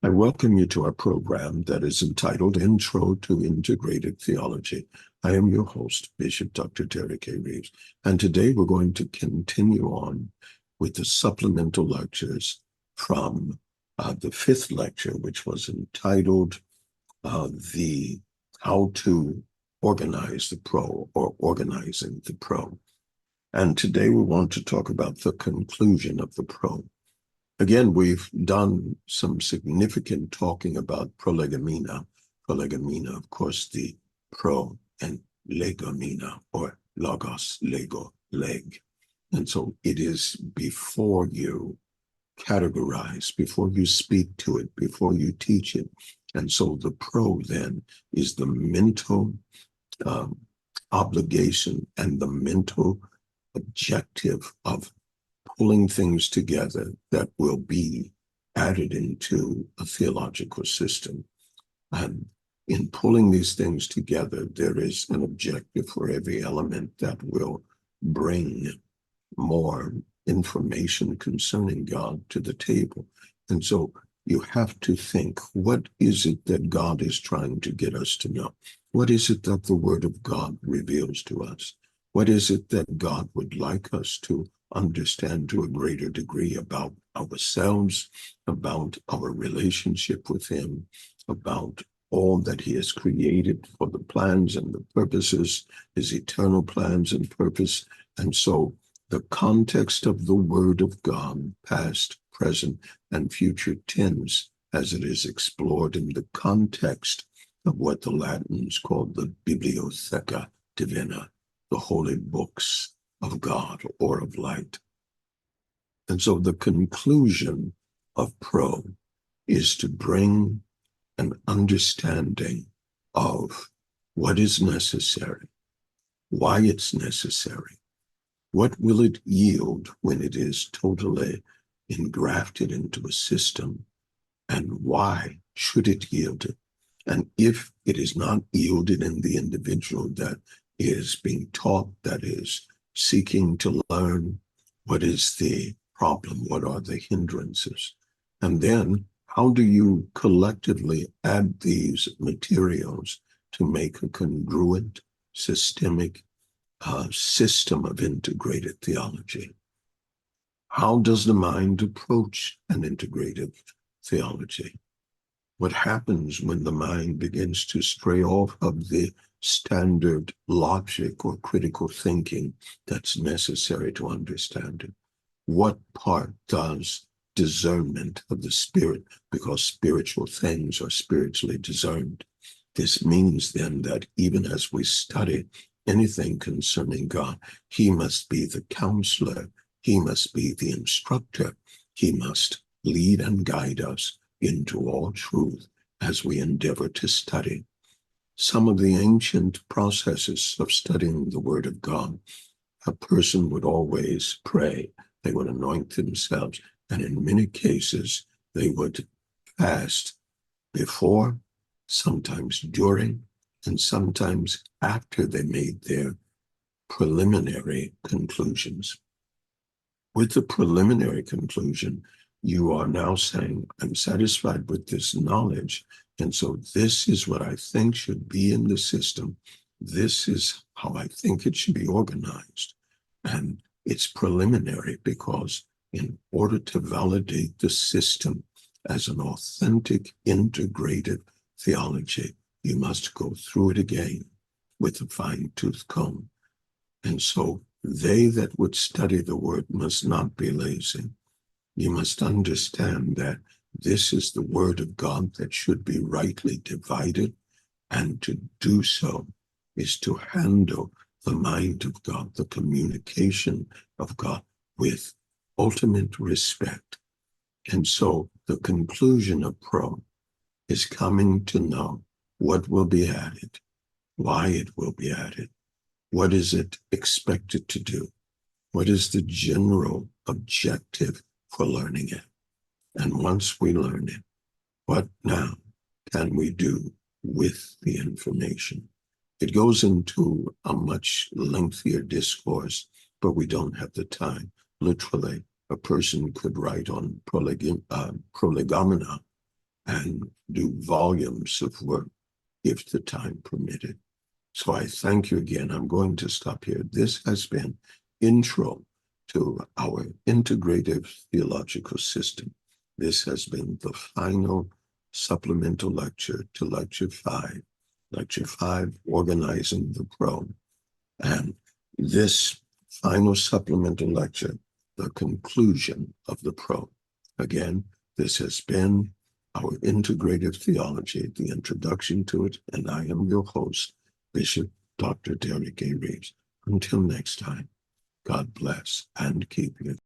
I welcome you to our program that is entitled Intro to Integrative Theology. I am your host, Bishop Dr. Derek A. Reeves, and today we're going to continue on with the supplemental lectures from the fifth lecture, which was entitled the How to Organize the Pro, or Organizing the Pro. And today we want to talk about the conclusion of the Pro. Again, we've done some significant talking about prolegomena. Prolegomena, of course, the pro and legomena, or logos, lego, leg. And so it is before you categorize, before you speak to it, before you teach it. And so the pro then is the mental obligation and the mental objective of pulling things together that will be added into a theological system. And in pulling these things together, there is an objective for every element that will bring more information concerning God to the table. And so you have to think, what is it that God is trying to get us to know? What is it that the Word of God reveals to us? What is it that God would like us to understand to a greater degree about ourselves, about our relationship with Him, about all that He has created for the plans and the purposes, His eternal plans and purpose. And so the context of the Word of God, past, present, and future tense, as it is explored in the context of what the Latins called the Bibliotheca Divina, the holy books of God or of light. And so the conclusion of Pro is to bring an understanding of what is necessary, why it's necessary, what will it yield when it is totally engrafted into a system, and why should it yield it? And if it is not yielded in the individual that is being taught, that is seeking to learn, what is the problem? What are the hindrances? And then how do you collectively add these materials to make a congruent, systemic system of integrated theology? How does the mind approach an integrative theology? What happens when the mind begins to stray off of the standard logic or critical thinking that's necessary to understand it? What part does discernment of the spirit, because spiritual things are spiritually discerned? This means then that even as we study anything concerning God, He must be the counselor, He must be the instructor, He must lead and guide us into all truth as we endeavor to study. Some of the ancient processes of studying the Word of God, a person would always pray, they would anoint themselves, and in many cases, they would fast before, sometimes during, and sometimes after they made their preliminary conclusions. With the preliminary conclusion, you are now saying, I'm satisfied with this knowledge, and so this is what I think should be in the system. This is how I think it should be organized. And it's preliminary because in order to validate the system as an authentic, integrated theology, you must go through it again with a fine-tooth comb. And so they that would study the Word must not be lazy. You must understand that this is the Word of God that should be rightly divided, and to do so is to handle the mind of God, the communication of God, with ultimate respect. And so the conclusion of Pro is coming to know what will be added, why it will be added, what is it expected to do, what is the general objective for learning it. And once we learn it, what now can we do with the information? It goes into a much lengthier discourse, but we don't have the time. Literally, a person could write on prolegomena and do volumes of work if the time permitted. So I thank you again. I'm going to stop here. This has been Intro to our Integrative Theological System. This has been the final supplemental lecture to Lecture 5. Lecture 5, Organizing the Pro. And this final supplemental lecture, the conclusion of the Pro. Again, this has been our Integrative Theology, the introduction to it, and I am your host, Bishop Dr. Derek A. Reeves. Until next time, God bless and keep you.